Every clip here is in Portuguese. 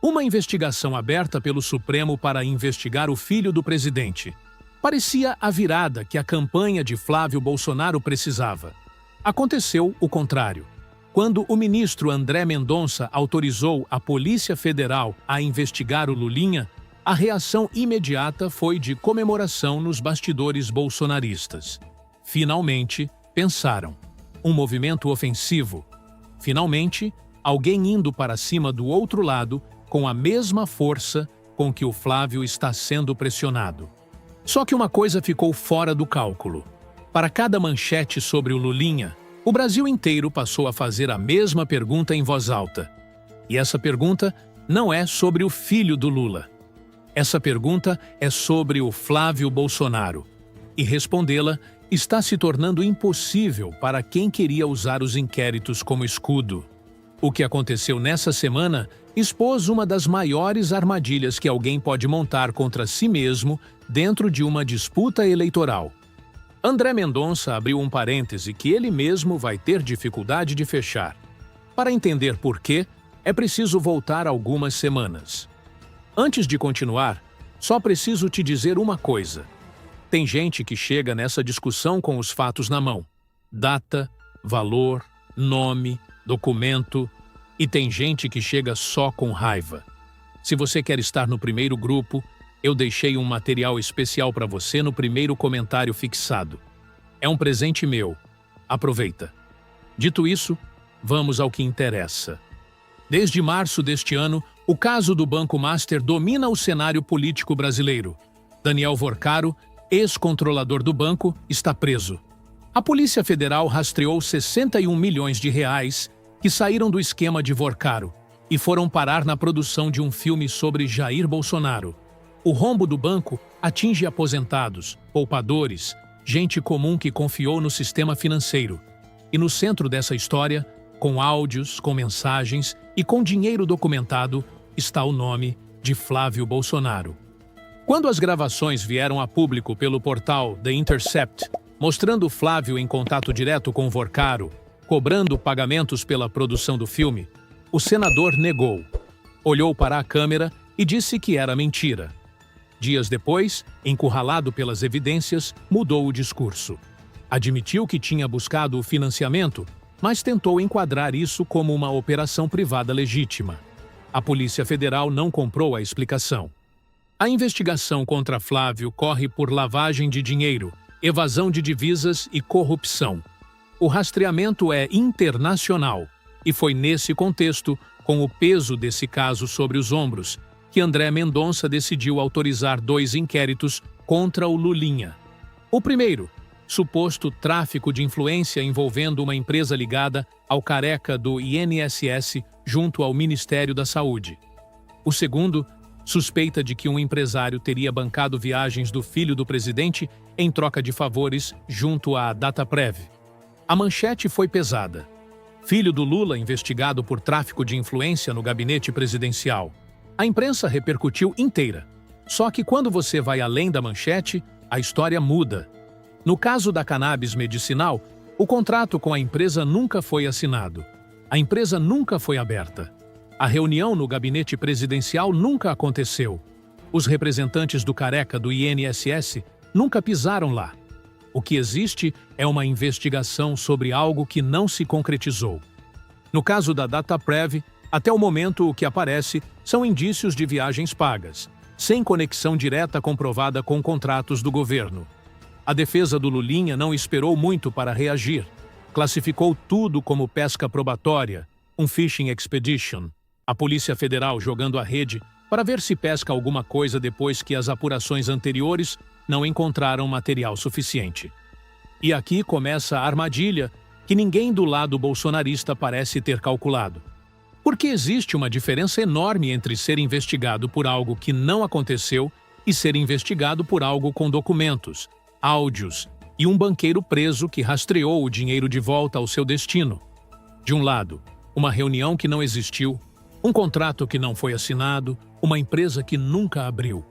Uma investigação aberta pelo Supremo para investigar o filho do presidente. Parecia a virada que a campanha de Flávio Bolsonaro precisava. Aconteceu o contrário. Quando o ministro André Mendonça autorizou a Polícia Federal a investigar o Lulinha, a reação imediata foi de comemoração nos bastidores bolsonaristas. Finalmente, pensaram. Um movimento ofensivo. Finalmente, alguém indo para cima do outro lado com a mesma força com que o Flávio está sendo pressionado. Só que uma coisa ficou fora do cálculo. Para cada manchete sobre o Lulinha, o Brasil inteiro passou a fazer a mesma pergunta em voz alta. E essa pergunta não é sobre o filho do Lula. Essa pergunta é sobre o Flávio Bolsonaro. E respondê-la está se tornando impossível para quem queria usar os inquéritos como escudo. O que aconteceu nessa semana expôs uma das maiores armadilhas que alguém pode montar contra si mesmo dentro de uma disputa eleitoral. André Mendonça abriu um parêntese que ele mesmo vai ter dificuldade de fechar. Para entender por quê, é preciso voltar algumas semanas. Antes de continuar, só preciso te dizer uma coisa. Tem gente que chega nessa discussão com os fatos na mão. Data, valor, nome, documento. E tem gente que chega só com raiva. Se você quer estar no primeiro grupo, eu deixei um material especial para você no primeiro comentário fixado. É um presente meu. Aproveita. Dito isso, vamos ao que interessa. Desde março deste ano, o caso do Banco Master domina o cenário político brasileiro. Daniel Vorcaro, ex-controlador do banco, está preso. A Polícia Federal rastreou 61 milhões de reais que saíram do esquema de Vorcaro e foram parar na produção de um filme sobre Jair Bolsonaro. O rombo do banco atinge aposentados, poupadores, gente comum que confiou no sistema financeiro. E no centro dessa história, com áudios, com mensagens e com dinheiro documentado, está o nome de Flávio Bolsonaro. Quando as gravações vieram a público pelo portal The Intercept, mostrando Flávio em contato direto com Vorcaro, cobrando pagamentos pela produção do filme, o senador negou. Olhou para a câmera e disse que era mentira. Dias depois, encurralado pelas evidências, mudou o discurso. Admitiu que tinha buscado o financiamento, mas tentou enquadrar isso como uma operação privada legítima. A Polícia Federal não comprou a explicação. A investigação contra Flávio corre por lavagem de dinheiro, evasão de divisas e corrupção. O rastreamento é internacional e foi nesse contexto, com o peso desse caso sobre os ombros, que André Mendonça decidiu autorizar 2 inquéritos contra o Lulinha. O primeiro, suposto tráfico de influência envolvendo uma empresa ligada ao careca do INSS junto ao Ministério da Saúde. O segundo, suspeita de que um empresário teria bancado viagens do filho do presidente em troca de favores junto à Dataprev. A manchete foi pesada. Filho do Lula investigado por tráfico de influência no gabinete presidencial. A imprensa repercutiu inteira. Só que quando você vai além da manchete, a história muda. No caso da cannabis medicinal, o contrato com a empresa nunca foi assinado. A empresa nunca foi aberta. A reunião no gabinete presidencial nunca aconteceu. Os representantes do careca do INSS nunca pisaram lá. O que existe é uma investigação sobre algo que não se concretizou. No caso da Dataprev, até o momento o que aparece são indícios de viagens pagas, sem conexão direta comprovada com contratos do governo. A defesa do Lulinha não esperou muito para reagir. Classificou tudo como pesca probatória, um fishing expedition. A Polícia Federal jogando a rede para ver se pesca alguma coisa depois que as apurações anteriores não encontraram material suficiente. E aqui começa a armadilha que ninguém do lado bolsonarista parece ter calculado. Porque existe uma diferença enorme entre ser investigado por algo que não aconteceu e ser investigado por algo com documentos, áudios e um banqueiro preso que rastreou o dinheiro de volta ao seu destino. De um lado, uma reunião que não existiu, um contrato que não foi assinado, uma empresa que nunca abriu.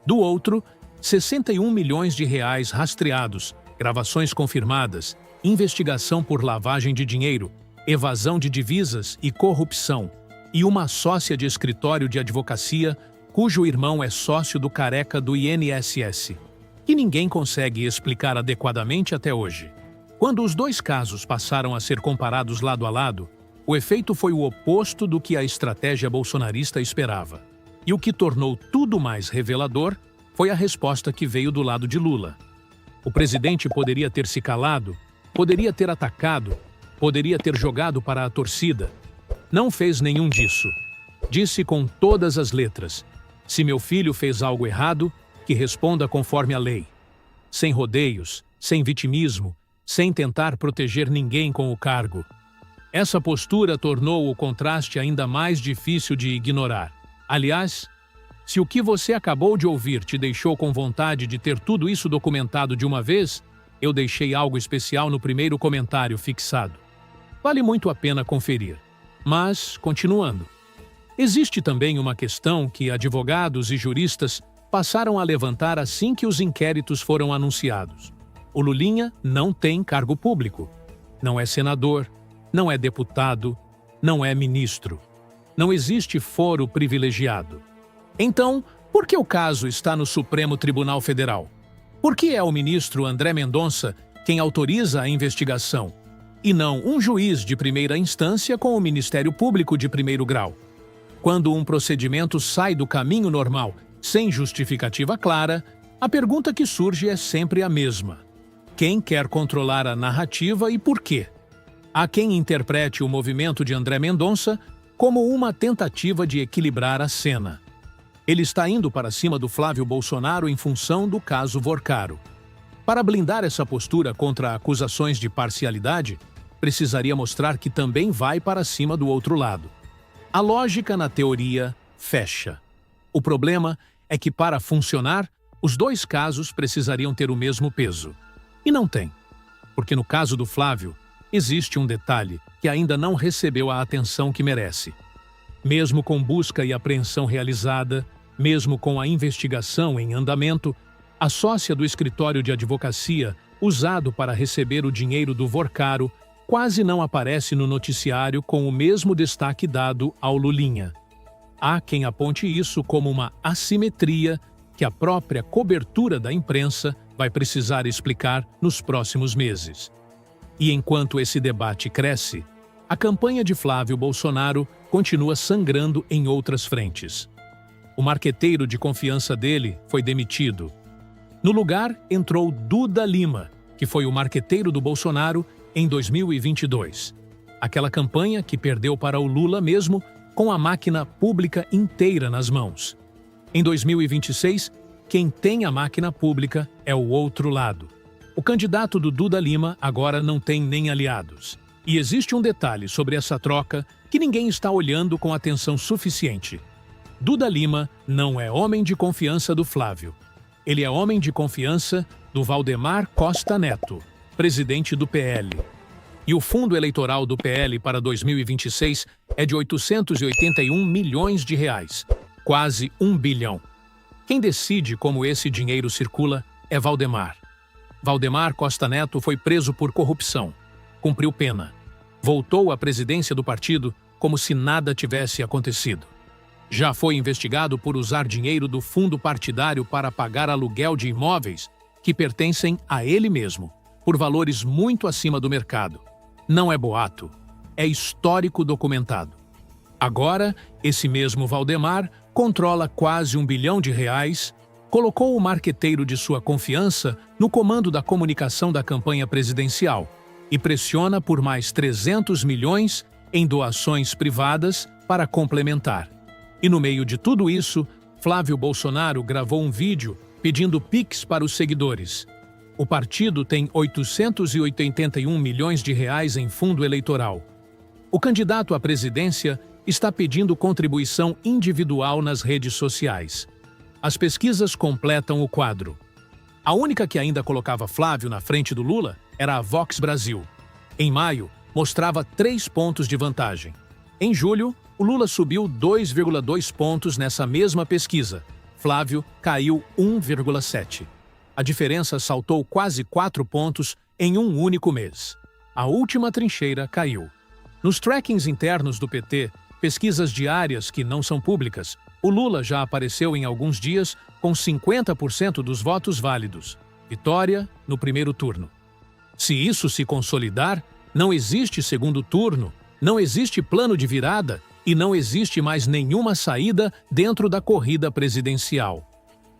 Do outro, 61 milhões de reais rastreados, gravações confirmadas, investigação por lavagem de dinheiro, evasão de divisas e corrupção. e uma sócia de escritório de advocacia cujo irmão é sócio do careca do INSS, que ninguém consegue explicar adequadamente até hoje. Quando os dois casos passaram a ser comparados lado a lado, o efeito foi o oposto do que a estratégia bolsonarista esperava. E o que tornou tudo mais revelador foi a resposta que veio do lado de Lula. O presidente poderia ter se calado, poderia ter atacado, poderia ter jogado para a torcida. Não fez nenhum disso. Disse com todas as letras: se meu filho fez algo errado, que responda conforme a lei. Sem rodeios, sem vitimismo, sem tentar proteger ninguém com o cargo. Essa postura tornou o contraste ainda mais difícil de ignorar. Aliás, se o que você acabou de ouvir te deixou com vontade de ter tudo isso documentado de uma vez, eu deixei algo especial no primeiro comentário fixado. Vale muito a pena conferir. Mas, continuando, existe também uma questão que advogados e juristas passaram a levantar assim que os inquéritos foram anunciados. O Lulinha não tem cargo público. Não é senador, não é deputado, não é ministro. Não existe foro privilegiado. Então, por que o caso está no Supremo Tribunal Federal? Por que é o ministro André Mendonça quem autoriza a investigação, e não um juiz de primeira instância com o Ministério Público de primeiro grau? Quando um procedimento sai do caminho normal, sem justificativa clara, a pergunta que surge é sempre a mesma. Quem quer controlar a narrativa e por quê? Há quem interprete o movimento de André Mendonça como uma tentativa de equilibrar a cena. Ele está indo para cima do Flávio Bolsonaro em função do caso Vorcaro. Para blindar essa postura contra acusações de parcialidade, precisaria mostrar que também vai para cima do outro lado. A lógica, na teoria, fecha. O problema é que, para funcionar, os dois casos precisariam ter o mesmo peso. E não tem. Porque no caso do Flávio, existe um detalhe que ainda não recebeu a atenção que merece. Mesmo com busca e apreensão realizada, mesmo com a investigação em andamento, a sócia do escritório de advocacia, usado para receber o dinheiro do Vorcaro, quase não aparece no noticiário com o mesmo destaque dado ao Lulinha. Há quem aponte isso como uma assimetria que a própria cobertura da imprensa vai precisar explicar nos próximos meses. E enquanto esse debate cresce, a campanha de Flávio Bolsonaro continua sangrando em outras frentes. O marqueteiro de confiança dele foi demitido. No lugar entrou Duda Lima, que foi o marqueteiro do Bolsonaro em 2022. Aquela campanha que perdeu para o Lula mesmo, com a máquina pública inteira nas mãos. Em 2026, quem tem a máquina pública é o outro lado. O candidato do Duda Lima agora não tem nem aliados. E existe um detalhe sobre essa troca que ninguém está olhando com atenção suficiente. Duda Lima não é homem de confiança do Flávio. Ele é homem de confiança do Valdemar Costa Neto, presidente do PL. E o fundo eleitoral do PL para 2026 é de 881 milhões de reais, quase 1 bilhão. Quem decide como esse dinheiro circula é Valdemar. Valdemar Costa Neto foi preso por corrupção, cumpriu pena, voltou à presidência do partido como se nada tivesse acontecido. Já foi investigado por usar dinheiro do fundo partidário para pagar aluguel de imóveis que pertencem a ele mesmo, por valores muito acima do mercado. Não é boato, é histórico documentado. Agora, esse mesmo Valdemar controla quase 1 bilhão de reais, colocou o marqueteiro de sua confiança no comando da comunicação da campanha presidencial e pressiona por mais 300 milhões em doações privadas para complementar. E no meio de tudo isso, Flávio Bolsonaro gravou um vídeo pedindo Pix para os seguidores. O partido tem 881 milhões de reais em fundo eleitoral. O candidato à presidência está pedindo contribuição individual nas redes sociais. As pesquisas completam o quadro. A única que ainda colocava Flávio na frente do Lula era a Vox Brasil. Em maio, mostrava 3 pontos de vantagem. Em julho, o Lula subiu 2,2 pontos nessa mesma pesquisa. Flávio caiu 1,7. A diferença saltou quase 4 pontos em um único mês. A última trincheira caiu. Nos trackings internos do PT, pesquisas diárias que não são públicas, o Lula já apareceu em alguns dias com 50% dos votos válidos. Vitória no primeiro turno. Se isso se consolidar, não existe segundo turno, não existe plano de virada e não existe mais nenhuma saída dentro da corrida presidencial.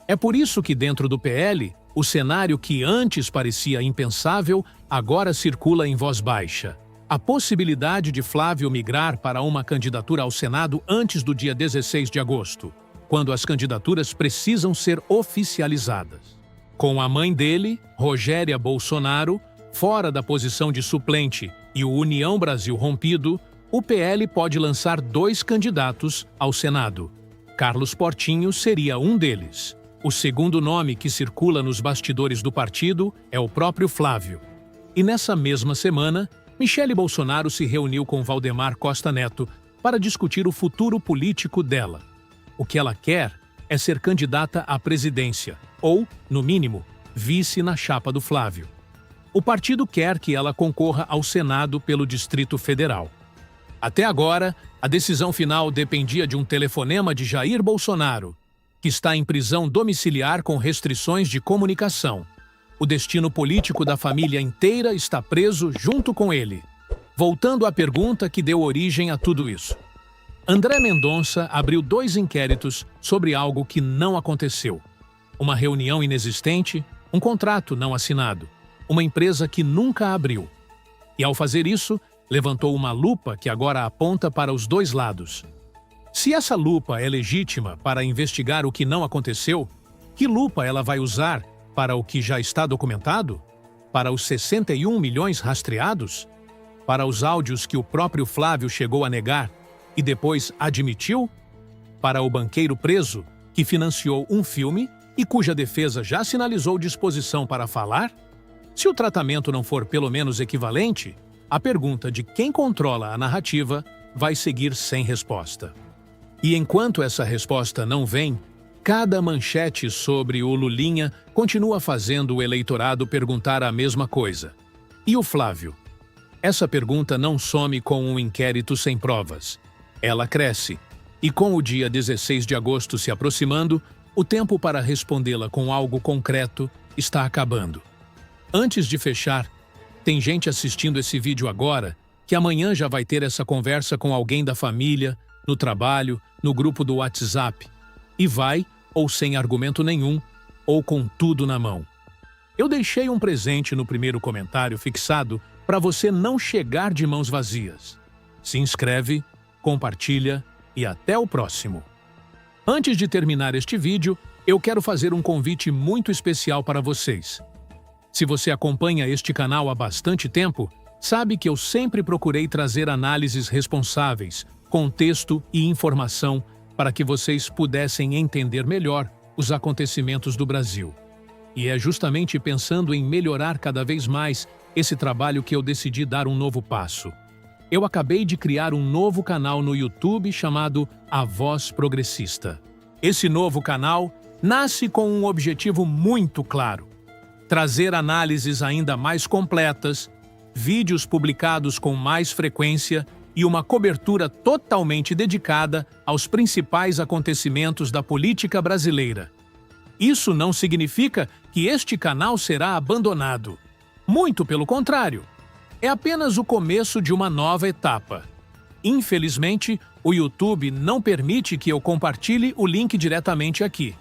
É por isso que dentro do PL, o cenário que antes parecia impensável agora circula em voz baixa. A possibilidade de Flávio migrar para uma candidatura ao Senado antes do dia 16 de agosto, quando as candidaturas precisam ser oficializadas. Com a mãe dele, Rogéria Bolsonaro, fora da posição de suplente e o União Brasil rompido, o PL pode lançar 2 candidatos ao Senado. Carlos Portinho seria um deles. O segundo nome que circula nos bastidores do partido é o próprio Flávio. E nessa mesma semana, Michele Bolsonaro se reuniu com Valdemar Costa Neto para discutir o futuro político dela. O que ela quer é ser candidata à presidência, ou, no mínimo, vice na chapa do Flávio. O partido quer que ela concorra ao Senado pelo Distrito Federal. Até agora, a decisão final dependia de um telefonema de Jair Bolsonaro, que está em prisão domiciliar com restrições de comunicação. O destino político da família inteira está preso junto com ele. Voltando à pergunta que deu origem a tudo isso. André Mendonça abriu 2 inquéritos sobre algo que não aconteceu. Uma reunião inexistente, um contrato não assinado, uma empresa que nunca abriu. E ao fazer isso, levantou uma lupa que agora aponta para os 2 lados. Se essa lupa é legítima para investigar o que não aconteceu, que lupa ela vai usar para o que já está documentado? Para os 61 milhões rastreados? Para os áudios que o próprio Flávio chegou a negar e depois admitiu? Para o banqueiro preso que financiou um filme e cuja defesa já sinalizou disposição para falar? Se o tratamento não for pelo menos equivalente, a pergunta de quem controla a narrativa vai seguir sem resposta. E enquanto essa resposta não vem, cada manchete sobre o Lulinha continua fazendo o eleitorado perguntar a mesma coisa. E o Flávio? Essa pergunta não some com um inquérito sem provas. Ela cresce. E com o dia 16 de agosto se aproximando, o tempo para respondê-la com algo concreto está acabando. Antes de fechar, tem gente assistindo esse vídeo agora que amanhã já vai ter essa conversa com alguém da família, no trabalho, no grupo do WhatsApp. E vai, ou sem argumento nenhum, ou com tudo na mão. Eu deixei um presente no primeiro comentário fixado para você não chegar de mãos vazias. Se inscreve, compartilha e até o próximo. Antes de terminar este vídeo, eu quero fazer um convite muito especial para vocês. Se você acompanha este canal há bastante tempo, sabe que eu sempre procurei trazer análises responsáveis, contexto e informação para que vocês pudessem entender melhor os acontecimentos do Brasil. E é justamente pensando em melhorar cada vez mais esse trabalho que eu decidi dar um novo passo. Eu acabei de criar um novo canal no YouTube chamado A Voz Progressista. Esse novo canal nasce com um objetivo muito claro: trazer análises ainda mais completas, vídeos publicados com mais frequência e uma cobertura totalmente dedicada aos principais acontecimentos da política brasileira. Isso não significa que este canal será abandonado. Muito pelo contrário. É apenas o começo de uma nova etapa. Infelizmente, o YouTube não permite que eu compartilhe o link diretamente aqui.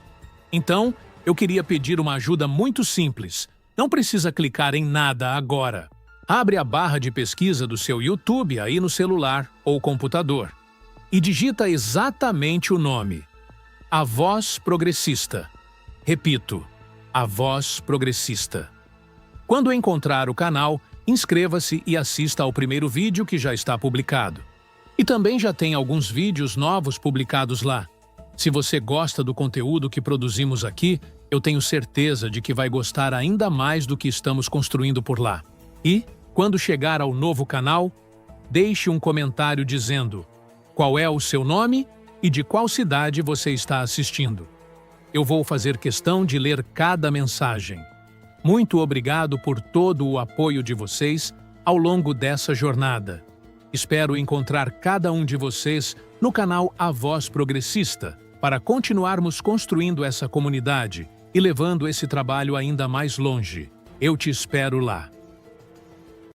Então, eu queria pedir uma ajuda muito simples. Não precisa clicar em nada agora. Abre a barra de pesquisa do seu YouTube aí no celular ou computador e digita exatamente o nome: A Voz Progressista. Repito, A Voz Progressista. Quando encontrar o canal, inscreva-se e assista ao primeiro vídeo que já está publicado. E também já tem alguns vídeos novos publicados lá. Se você gosta do conteúdo que produzimos aqui, eu tenho certeza de que vai gostar ainda mais do que estamos construindo por lá. E, quando chegar ao novo canal, deixe um comentário dizendo qual é o seu nome e de qual cidade você está assistindo. Eu vou fazer questão de ler cada mensagem. Muito obrigado por todo o apoio de vocês ao longo dessa jornada. Espero encontrar cada um de vocês no canal A Voz Progressista, para continuarmos construindo essa comunidade e levando esse trabalho ainda mais longe. Eu te espero lá.